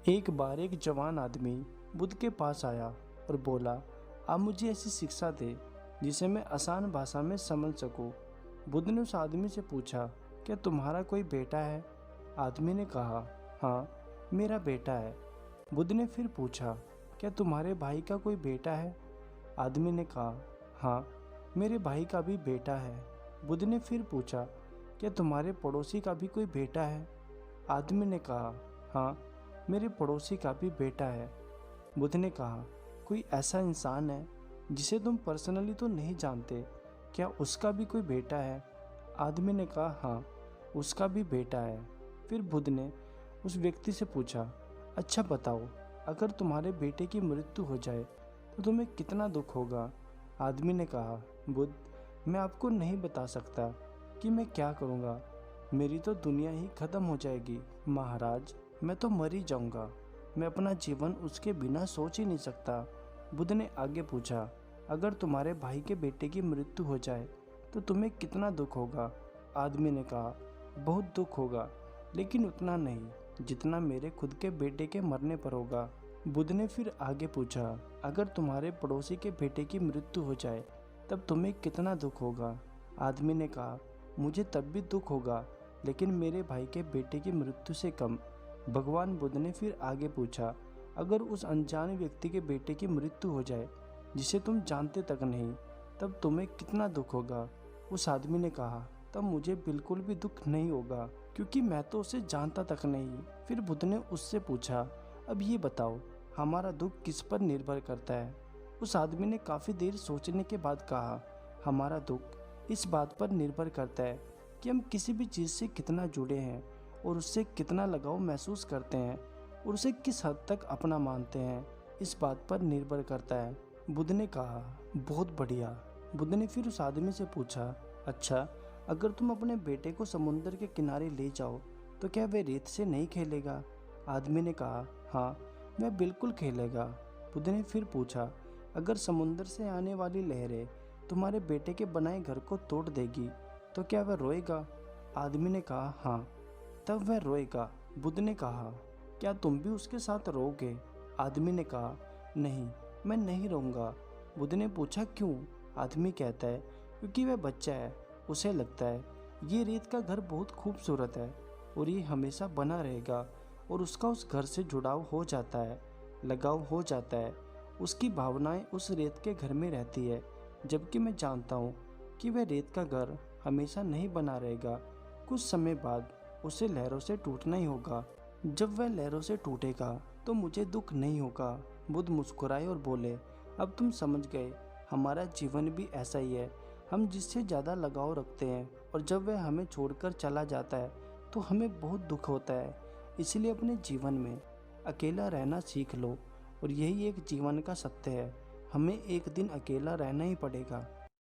एक बार एक जवान आदमी बुद्ध के पास आया और बोला, आप मुझे ऐसी शिक्षा दे जिसे मैं आसान भाषा में समझ सकूं। बुद्ध ने उस आदमी से पूछा, क्या तुम्हारा कोई बेटा है? आदमी ने कहा, हाँ, मेरा बेटा है। बुद्ध ने फिर पूछा, क्या तुम्हारे भाई का कोई बेटा है? आदमी ने कहा, हाँ, मेरे भाई का भी बेटा है। बुद्ध ने फिर पूछा, क्या तुम्हारे पड़ोसी का भी कोई बेटा है? आदमी ने कहा, हाँ, मेरे पड़ोसी का भी बेटा है। बुद्ध ने कहा, कोई ऐसा इंसान है जिसे तुम पर्सनली तो नहीं जानते, क्या उसका भी कोई बेटा है? आदमी ने कहा, हाँ, उसका भी बेटा है। फिर बुद्ध ने उस व्यक्ति से पूछा, अच्छा बताओ, अगर तुम्हारे बेटे की मृत्यु हो जाए तो तुम्हें कितना दुख होगा? आदमी ने कहा, बुद्ध, मैं आपको नहीं बता सकता कि मैं क्या करूँगा। मेरी तो दुनिया ही खत्म हो जाएगी। महाराज, मैं तो मर ही जाऊँगा। मैं अपना जीवन उसके बिना सोच ही नहीं सकता। बुद्ध ने आगे पूछा, अगर तुम्हारे भाई के बेटे की मृत्यु हो जाए तो तुम्हें कितना दुख होगा? आदमी ने कहा, बहुत दुख होगा, लेकिन उतना नहीं जितना मेरे खुद के बेटे के मरने पर होगा। बुद्ध ने फिर आगे पूछा, अगर तुम्हारे पड़ोसी के बेटे की मृत्यु हो जाए तब तुम्हें कितना दुख होगा? आदमी ने कहा, मुझे तब भी दुख होगा, लेकिन मेरे भाई के बेटे की मृत्यु से कम। भगवान बुद्ध ने फिर आगे पूछा, अगर उस अनजान व्यक्ति के बेटे की मृत्यु हो जाए जिसे तुम जानते तक नहीं, तब तुम्हें कितना दुख होगा? उस आदमी ने कहा, तब मुझे बिल्कुल भी दुख नहीं होगा, क्योंकि मैं तो उसे जानता तक नहीं। फिर बुद्ध ने उससे पूछा, अब ये बताओ, हमारा दुख किस पर निर्भर करता है? उस आदमी ने काफ़ी देर सोचने के बाद कहा, हमारा दुख इस बात पर निर्भर करता है कि हम किसी भी चीज़ से कितना जुड़े हैं और उससे कितना लगाव महसूस करते हैं और उसे किस हद तक अपना मानते हैं, इस बात पर निर्भर करता है। बुद्ध ने कहा, बहुत बढ़िया। बुद्ध ने फिर उस आदमी से पूछा, अच्छा, अगर तुम अपने बेटे को समुद्र के किनारे ले जाओ तो क्या वह रेत से नहीं खेलेगा? आदमी ने कहा, हाँ, वह बिल्कुल खेलेगा। बुद्ध ने फिर पूछा, अगर समुद्र से आने वाली लहरें तुम्हारे बेटे के बनाए घर को तोड़ देगी तो क्या वह रोएगा? आदमी ने कहा, हाँ, तब वह रोएगा। बुद्ध ने कहा, क्या तुम भी उसके साथ रोओगे? आदमी ने कहा, नहीं, मैं नहीं रोऊंगा। बुद्ध ने पूछा, क्यों? आदमी कहता है, क्योंकि वह बच्चा है। उसे लगता है ये रेत का घर बहुत खूबसूरत है और ये हमेशा बना रहेगा और उसका उस घर से जुड़ाव हो जाता है, लगाव हो जाता है। उसकी भावनाएं उस रेत के घर में रहती है, जबकि मैं जानता हूँ कि वह रेत का घर हमेशा नहीं बना रहेगा। कुछ समय बाद उसे लहरों से टूटना ही होगा। जब वह लहरों से टूटेगा तो मुझे दुख नहीं होगा। बुद्ध मुस्कुराए और बोले, अब तुम समझ गए, हमारा जीवन भी ऐसा ही है। हम जिससे ज़्यादा लगाव रखते हैं और जब वह हमें छोड़कर चला जाता है तो हमें बहुत दुख होता है। इसलिए अपने जीवन में अकेला रहना सीख लो और यही एक जीवन का सत्य है। हमें एक दिन अकेला रहना ही पड़ेगा।